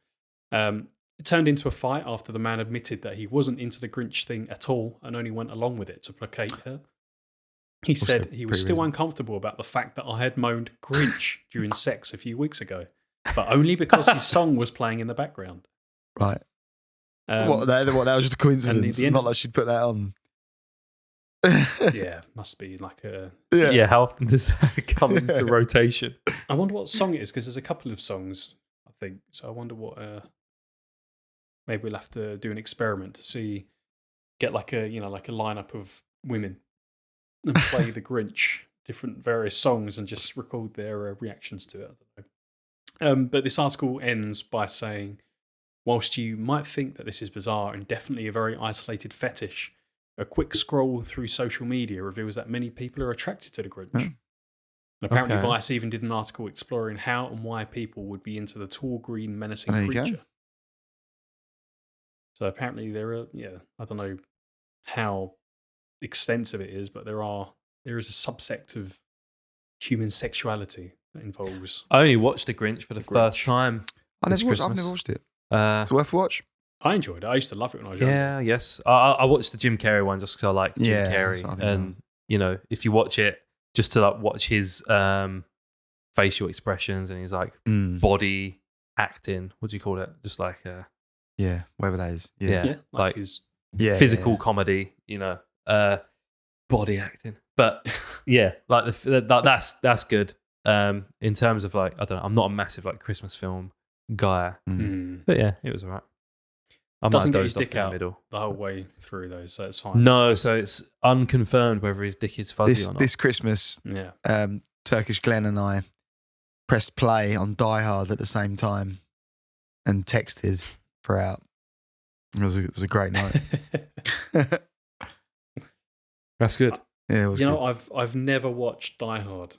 It turned into a fight after the man admitted that he wasn't into the Grinch thing at all and only went along with it to placate her. He said he was pretty still reasonable. uncomfortable about the fact that I had moaned Grinch during sex a few weeks ago, but only because his song was playing in the background. right. Um, That was just a coincidence. the end- Not like she'd put that on. yeah, must be like a... Yeah, how often does that come into rotation? I wonder what song it is, because there's a couple of songs, I think. So I wonder what... maybe we'll have to do an experiment to see... Get like a lineup of women and play the Grinch, different various songs, and just record their reactions to it. I don't know. But this article ends by saying, Whilst you might think that this is bizarre and definitely a very isolated fetish, a quick scroll through social media reveals that many people are attracted to the Grinch. And apparently Vice even did an article exploring how and why people would be into the tall, green, menacing creature. So apparently there are, I don't know how extensive it is, but there is a subsect of human sexuality that involves. I only watched The Grinch for the first time. I've never watched it. It's worth a watch. I enjoyed it. I used to love it when I was young. Yeah, yes. I watched the Jim Carrey one just because I like Jim Carrey. And, if you watch it, just to like watch his facial expressions and his like body acting, what do you call it? Just like... whatever that is. Like his physical comedy, body acting. But like that's good. In terms of like, I don't know, I'm not a massive like Christmas film guy, but yeah, it was alright. I doesn't get his dick out the whole way through though, so it's fine. No, so it's unconfirmed whether his dick is fuzzy or not. This Christmas, Turkish Glenn and I pressed play on Die Hard at the same time and texted throughout. It was a great night. That's good. Yeah, it was. I've never watched Die Hard.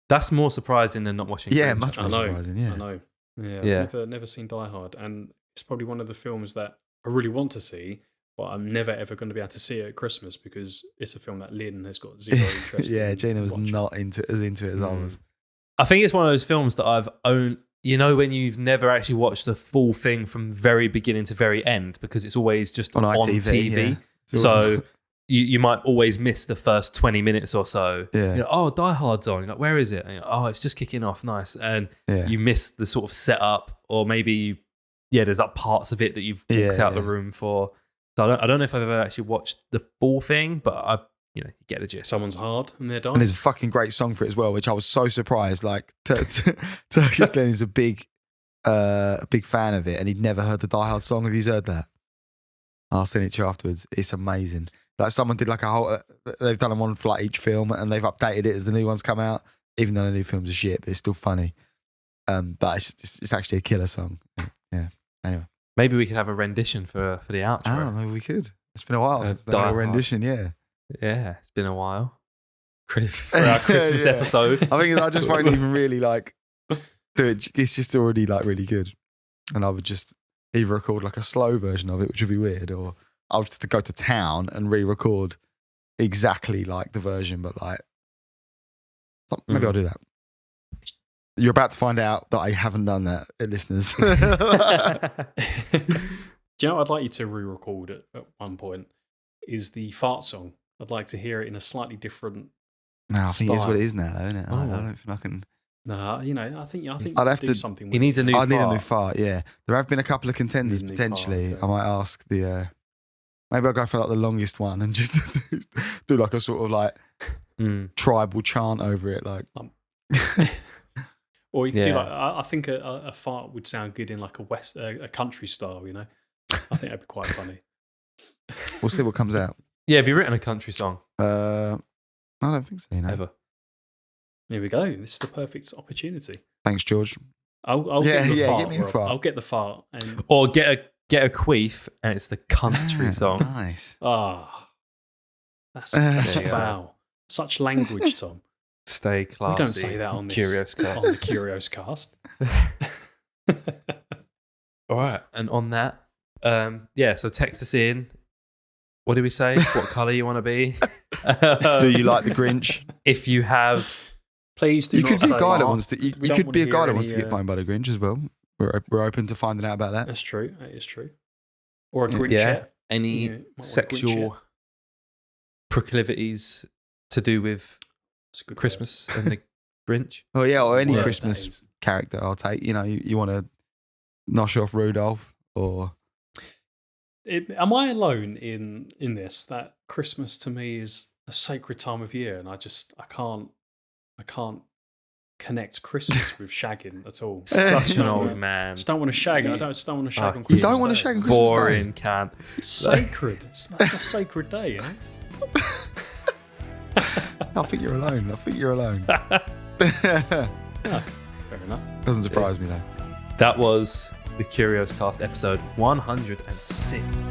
That's more surprising than not watching. Yeah, Grinch. much more surprising. Yeah, I know. Yeah, I've never seen Die Hard, and it's probably one of the films that I really want to see, but I'm never ever going to be able to see it at Christmas because it's a film that Lynn has got zero interest. Yeah, in Gina was watching. not into it as I was. I think it's one of those films that I've owned. When you've never actually watched the full thing from very beginning to very end because it's always just on TV. Yeah. So you might always miss the first 20 minutes or so. Yeah. Oh, Die Hard's on. You're like, where is it? And oh, it's just kicking off. Nice. And you miss the sort of setup, or maybe, there's like parts of it that you've walked out the room for. So I don't know if I've ever actually watched the full thing, but you get the gist. Someone's hard and they're dying. And there's a fucking great song for it as well, which I was so surprised. Like, Turkish Glenn is a big fan of it, and he'd never heard the Die Hard song. Have you heard that? I'll send it to you afterwards. It's amazing. Like, someone did like a whole... they've done them on for like each film, and they've updated it as the new ones come out, even though the new films are shit, but it's still funny. But it's actually a killer song. Yeah. Anyway. Maybe we could have a rendition for the outro. Maybe we could. It's been a while since they've done a rendition, Yeah, it's been a while. For our Christmas episode. I think I just won't even really like do it. It's just already like really good. And I would just either record like a slow version of it, which would be weird, or I'll just go to town and re-record exactly like the version, but like maybe I'll do that. You're about to find out that I haven't done that, listeners. Do you know what I'd like you to re-record at one point? Is the fart song. I'd like to hear it in a slightly different No, I think style. it's what it is now, though, isn't it? Oh. I don't think I can... No, I think I'd have do to- something with He needs a new I fart. need a new fart, yeah. There have been a couple of contenders, Need a new potentially. fart, I might ask the... maybe I'll go for like the longest one and just do like a sort of like tribal chant over it. Like, Or you could do like, I think a fart would sound good in like a country style, I think that'd be quite funny. we'll see what comes out. Yeah, have you written a country song? I don't think so, Ever? Here we go. This is the perfect opportunity. Thanks, George. I'll get the fart. get me a Rob. fart. I'll get the fart. And Or get a queef and it's the country song. Nice. That's Yeah. foul. Such language, Tom. Stay classy. We don't say that on this Curios Cast. on the Curios Cast. All right, and on that, so text us in. What did we say? What colour you want to be? Do you like the Grinch? If you have, Please do You not could be a say guy that fart. wants to. You We don't could want be to a guy hear that wants to any, get boned by the Grinch as well. We're open to finding out about that. That's true. That is true. Or a Yeah. Grinch. any Yeah, might want a sexual Grinch, proclivities to do with That's a good Christmas and the Grinch? Oh yeah, or any word. Christmas That is. character I'll take. You want to nosh off Rudolph or Am I alone in this? That Christmas to me is a sacred time of year, and I can't connect Christmas with shagging at all. Such an No. old man. I just don't want to shag. I just don't want to shag on You Christmas. you don't want to Day. shag on Christmas Boring Day? can. It's sacred. It's a sacred day, I think you're alone. Yeah, fair enough. Doesn't surprise me though. That was the Curios Cast episode 106.